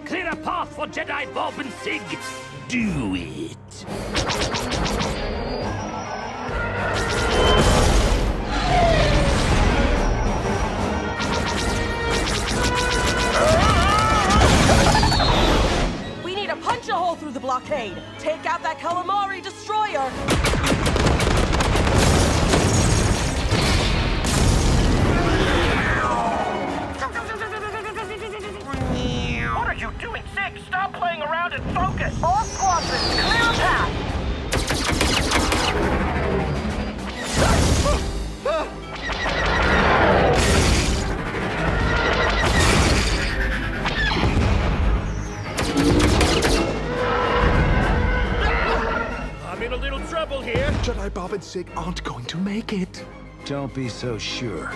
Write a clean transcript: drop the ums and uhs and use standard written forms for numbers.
Clear a path for Jedi Bob and Sig. Do it. We need to punch a hole through the blockade. Take out that calamari destroyer. What are you doing, Sig? Stop playing around and focus! All squadrons, clear a path! I'm in a little trouble here. Jedi Bob and Sig aren't going to make it. Don't be so sure.